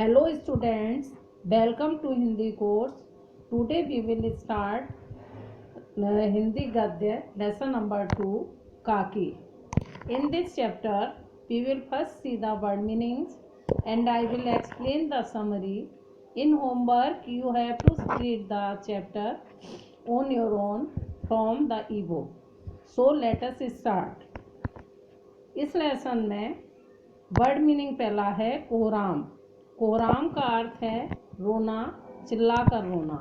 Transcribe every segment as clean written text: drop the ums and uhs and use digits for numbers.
Hello students, welcome to Hindi course. Today we will start Hindi Gadya lesson number 2 Kaki. In this chapter we will first see the word meanings and I will explain the summary. In homework you have to read the chapter on your own from the ebook. So let us start. इस lesson में word meaning पहला है कोहराम। कोहराम का अर्थ है रोना, चिल्लाकर रोना।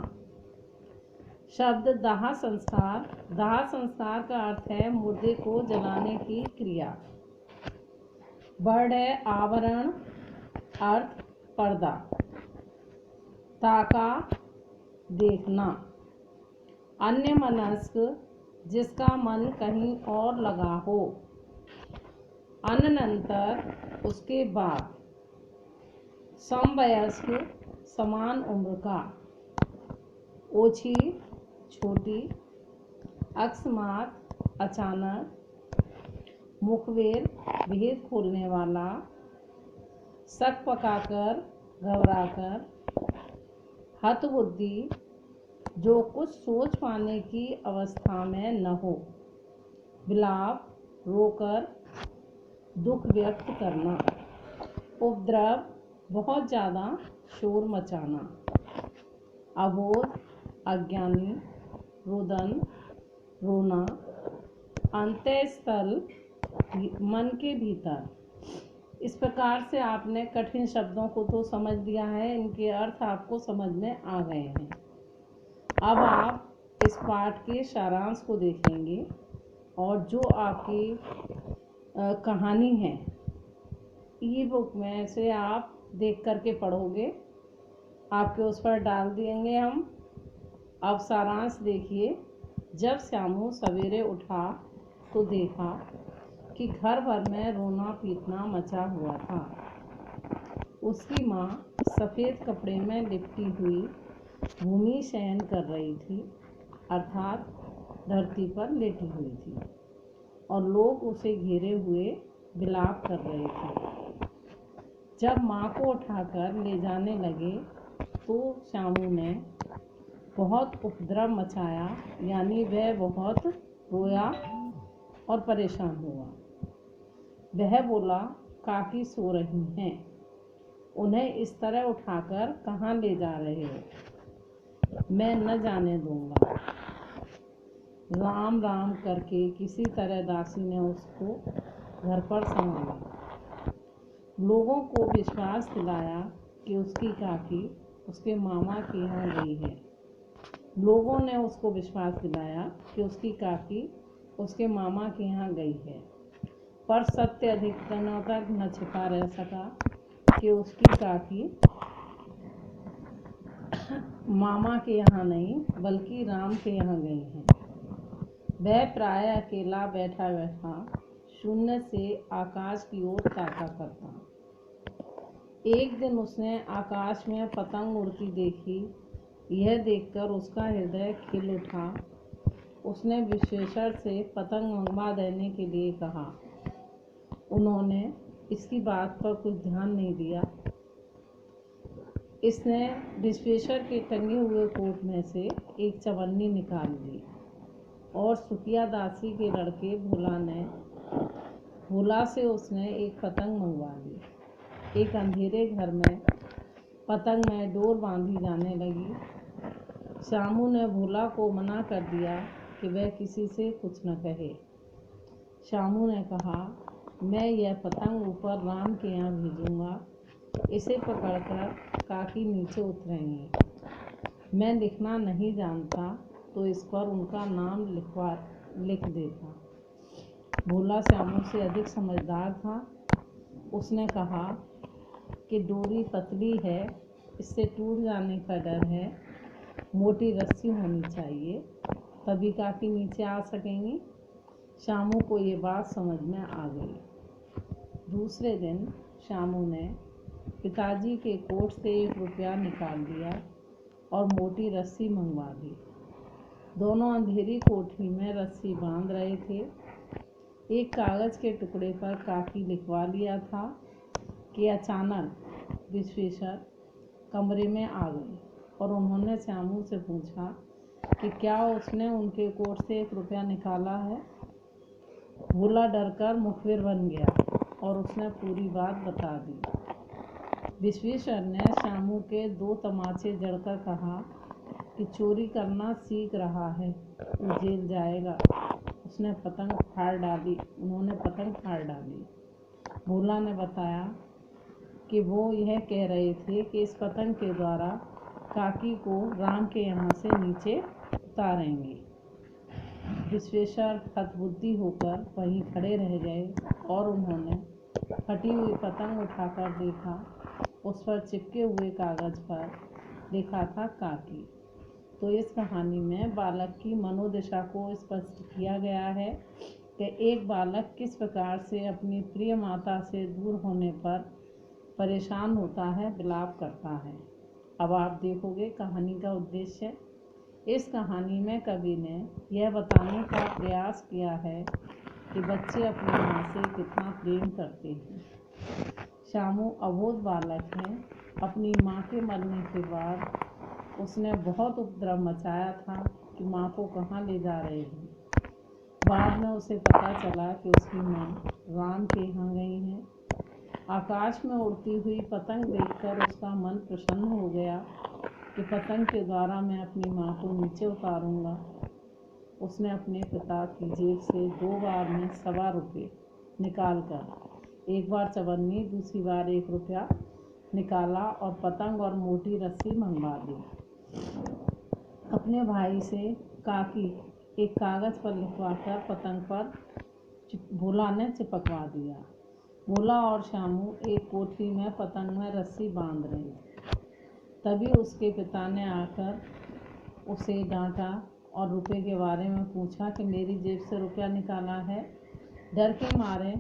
शब्द दाह संस्कार। दाह संस्कार का अर्थ है मुर्दे को जलाने की क्रिया। वर्ड है आवरण, अर्थ पर्दा। ताका देखना। अन्यमनस्क जिसका मन कहीं और लगा हो। अनंतर उसके बाद। समवयस्क समान उम्र का। ओछी छोटी। अकस्मात अचानक। मुखबिर भेद खोलने वाला। शक पकाकर घबराकर। हतबुद्धि जो कुछ सोच पाने की अवस्था में न हो। विलाप रोकर दुख व्यक्त करना। उपद्रव बहुत ज़्यादा शोर मचाना। अबोध अज्ञानी। रुदन रोना। अंतःस्थल मन के भीतर। इस प्रकार से आपने कठिन शब्दों को तो समझ लिया है, इनके अर्थ आपको समझ में आ गए हैं। अब आप इस पाठ के सारांश को देखेंगे और जो आपकी कहानी है ई बुक में से आप देख करके पढ़ोगे, आपके उस पर डाल देंगे हम। अब सारांश देखिए। जब श्यामू सवेरे उठा तो देखा कि घर भर में रोना पीटना मचा हुआ था। उसकी माँ सफ़ेद कपड़े में लिपटी हुई भूमि शयन कर रही थी, अर्थात धरती पर लेटी हुई थी, और लोग उसे घेरे हुए विलाप कर रहे थे। जब माँ को उठाकर ले जाने लगे तो श्यामू ने बहुत उपद्रव मचाया, यानी वह बहुत रोया और परेशान हुआ। वह बोला, काकी सो रही हैं, उन्हें इस तरह उठाकर कहाँ ले जा रहे हो? मैं न जाने दूंगा। राम राम करके किसी तरह दासी ने उसको घर पर संभाला। लोगों को विश्वास दिलाया कि उसकी काकी उसके मामा के यहाँ गई है। लोगों ने उसको विश्वास दिलाया कि उसकी काकी उसके मामा के यहाँ गई है, पर सत्य अधिक दिनों तक न छिपा रह सका कि उसकी काकी मामा के यहाँ नहीं बल्कि राम के यहाँ गई हैं। वह प्राय अकेला बैठा बैठा शून्य से आकाश की ओर ताका करता। एक दिन उसने आकाश में पतंग उड़ती देखी। यह देखकर उसका हृदय खिल उठा। उसने विश्वेश्वर से पतंग मंगवा देने के लिए कहा। उन्होंने इसकी बात पर कुछ ध्यान नहीं दिया। इसने विश्वेश्वर के टंगे हुए कोट में से एक चवन्नी निकाल ली और सुखिया दासी के लड़के भोला से उसने एक पतंग मंगवा ली। एक अंधेरे घर में पतंग में डोर बांधी जाने लगी। श्यामू ने भोला को मना कर दिया कि वह किसी से कुछ न कहे। श्यामू ने कहा, मैं यह पतंग ऊपर राम के यहाँ भेजूँगा। इसे पकड़कर काकी नीचे उतरेंगे। मैं लिखना नहीं जानता तो इस पर उनका नाम लिख देता। भोला श्यामू से अधिक समझदार था। उसने कहा कि डोरी पतली है, इससे टूट जाने का डर है। मोटी रस्सी होनी चाहिए, तभी काकी नीचे आ सकेंगी। श्यामू को ये बात समझ में आ गई। दूसरे दिन श्यामू ने पिताजी के कोट से 1 रुपया निकाल दिया और मोटी रस्सी मंगवा दी। दोनों अंधेरी कोठरी में रस्सी बांध रहे थे। एक कागज़ के टुकड़े पर काकी लिखवा लिया था कि अचानक विश्वेश्वर कमरे में आ गई और उन्होंने श्यामू से पूछा कि क्या उसने उनके कोट से 1 रुपया निकाला है। भोला डरकर मुखबिर बन गया और उसने पूरी बात बता दी। विश्वेश्वर ने श्यामू के 2 तमाचे जड़कर कहा कि चोरी करना सीख रहा है तो जेल जाएगा। उन्होंने पतंग फाड़ डाली। भोला ने बताया कि वो यह कह रहे थे कि इस पतंग के द्वारा काकी को राम के यहाँ से नीचे उतारेंगे। विश्वेश्वर हतबुद्धि होकर वहीं खड़े रह गए और उन्होंने फटी हुई पतंग उठाकर देखा। उस पर चिपके हुए कागज पर लिखा था काकी। तो इस कहानी में बालक की मनोदशा को स्पष्ट किया गया है कि एक बालक किस प्रकार से अपनी प्रिय माता से दूर होने पर परेशान होता है, विलाप करता है। अब आप देखोगे कहानी का उद्देश्य। इस कहानी में कवि ने यह बताने का प्रयास किया है कि बच्चे अपनी माँ से कितना प्रेम करते हैं। श्यामू अबोध बालक है। अपनी माँ के मरने के बाद उसने बहुत उपद्रव मचाया था कि माँ को कहाँ ले जा रहे हैं। बाद में उसे पता चला कि उसकी माँ राम के यहाँ गई हैं। आकाश में उड़ती हुई पतंग देखकर उसका मन प्रसन्न हो गया कि पतंग के द्वारा मैं अपनी माँ को नीचे उतारूंगा। उसने अपने पिता की जेब से 2 बार में 1.25 रुपये निकालकर, एक बार चवन्नी, दूसरी बार 1 रुपया निकाला और पतंग और मोटी रस्सी मंगवा दी। अपने भाई से काकी एक कागज़ पर लिखवाकर पतंग पर भोला ने चिपकवा दिया। भोला और श्यामू एक कोठरी में पतंग में रस्सी बांध रहे थे। तभी उसके पिता ने आकर उसे डांटा और रुपये के बारे में पूछा कि मेरी जेब से रुपया निकाला है। डर के मारे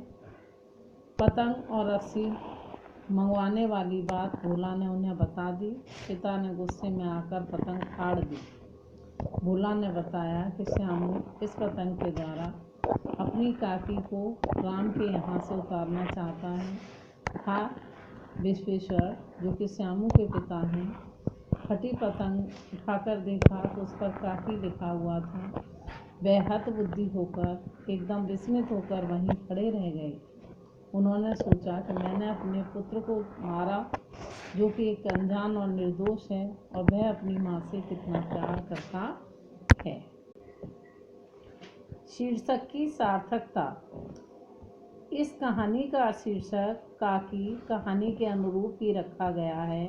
पतंग और रस्सी मंगवाने वाली बात भोला ने उन्हें बता दी। पिता ने गुस्से में आकर पतंग फाड़ दी। भोला ने बताया कि श्यामू इस पतंग के द्वारा अपनी काकी को राम के यहाँ से उतारना चाहता है। विश्वेश्वर, जो कि श्यामू के पिता हैं, फटी पतंग उठाकर देखा तो उस पर काकी लिखा हुआ था। वह हतबुद्धि होकर, एकदम विस्मित होकर वहीं खड़े रह गए। उन्होंने सोचा कि मैंने अपने पुत्र को मारा, जो कि एक अनजान और निर्दोष है, और वह अपनी माँ से कितना प्यार करता है। शीर्षक की सार्थकता। इस कहानी का शीर्षक काकी कहानी के अनुरूप ही रखा गया है,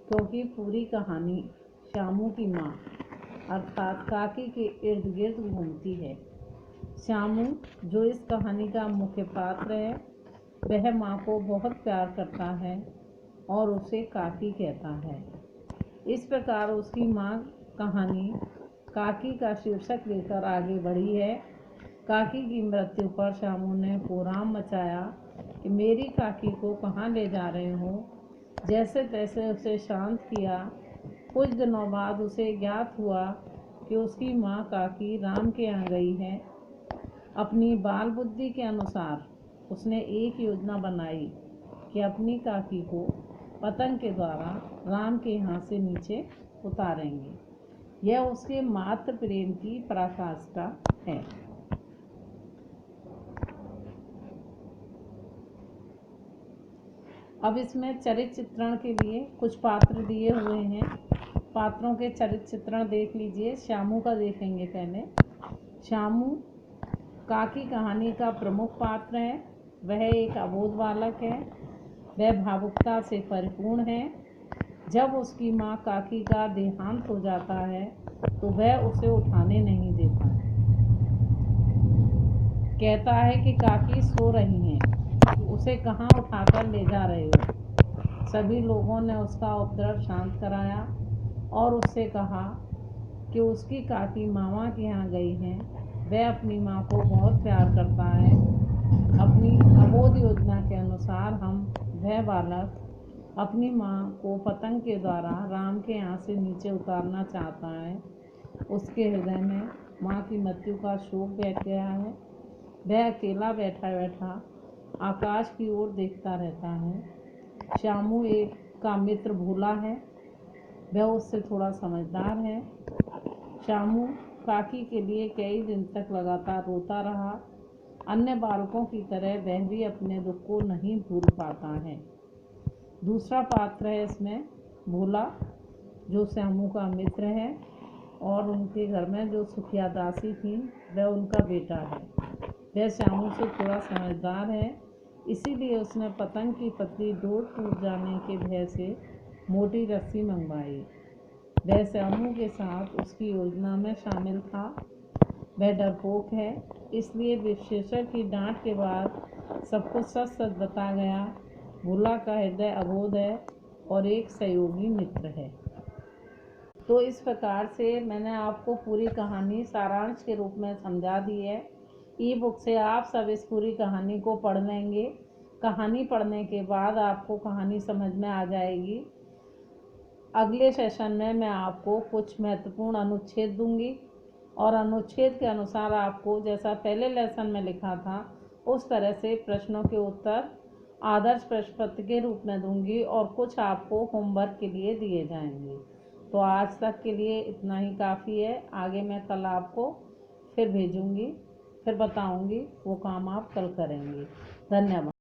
क्योंकि पूरी कहानी श्यामू की माँ अर्थात काकी के इर्द गिर्द घूमती है। श्यामू, जो इस कहानी का मुख्य पात्र है, वह माँ को बहुत प्यार करता है और उसे काकी कहता है। इस प्रकार उसकी माँ कहानी काकी का शीर्षक लेकर आगे बढ़ी है। काकी की मृत्यु पर श्यामू ने कोहराम मचाया कि मेरी काकी को कहाँ ले जा रहे हो। जैसे तैसे उसे शांत किया। कुछ दिनों बाद उसे ज्ञात हुआ कि उसकी माँ काकी राम के यहाँ गई है। अपनी बाल बुद्धि के अनुसार उसने एक योजना बनाई कि अपनी काकी को पतंग के द्वारा राम के यहाँ से नीचे उतारेंगे। यह उसके मातृ प्रेम की पराकाष्ठा है। अब इसमें चरित्र चित्रण के लिए कुछ पात्र दिए हुए हैं। पात्रों के चरित्र चित्रण देख लीजिए। श्यामू का देखेंगे पहले। श्यामू काकी कहानी का प्रमुख पात्र है। वह एक अबोध बालक है। वह भावुकता से परिपूर्ण है। जब उसकी माँ काकी का देहांत हो जाता है तो वह उसे उठाने नहीं देता। कहता है कि काकी सो रही हैं, उसे कहाँ उठाकर ले जा रहे हो। सभी लोगों ने उसका उपद्रव शांत कराया और उससे कहा कि उसकी काकी मामा के यहाँ गई हैं। वह अपनी माँ को बहुत प्यार करता है। अपनी अबोध योजना के अनुसार वह बालक अपनी माँ को पतंग के द्वारा राम के यहाँ से नीचे उतारना चाहता है। उसके हृदय में माँ की मृत्यु का शोक बैठ गया है। वह अकेला बैठा बैठा आकाश की ओर देखता रहता है। श्यामू का मित्र भोला है। वह उससे थोड़ा समझदार है। श्यामू काकी के लिए कई दिन तक लगातार रोता रहा। अन्य बालकों की तरह वह भी अपने दुख को नहीं भूल पाता है। दूसरा पात्र है इसमें भोला, जो श्यामू का मित्र है और उनके घर में जो सुखिया दासी थी वह उनका बेटा है। वह श्यामू से थोड़ा समझदार है, इसीलिए उसने पतंग की पतली डोर टूट जाने के भय से मोटी रस्सी मंगवाई। वह श्यामू के साथ उसकी योजना में शामिल था। वह डरपोक है, इसलिए विशेषज्ञ की डांट के बाद सब कुछ सच सच बता गया। भोला का हृदय अबोध है और एक सहयोगी मित्र है। तो इस प्रकार से मैंने आपको पूरी कहानी सारांश के रूप में समझा दी है। ई बुक से आप सब इस पूरी कहानी को पढ़ लेंगे। कहानी पढ़ने के बाद आपको कहानी समझ में आ जाएगी। अगले सेशन में मैं आपको कुछ महत्वपूर्ण अनुच्छेद दूंगी और अनुच्छेद के अनुसार आपको जैसा पहले लेसन में लिखा था उस तरह से प्रश्नों के उत्तर आदर्श प्रश्न पत्र के रूप में दूंगी और कुछ आपको होमवर्क के लिए दिए जाएंगे। तो आज तक के लिए इतना ही काफ़ी है। आगे मैं कल आपको फिर भेजूंगी, फिर बताऊंगी वो काम आप कल करेंगे। धन्यवाद।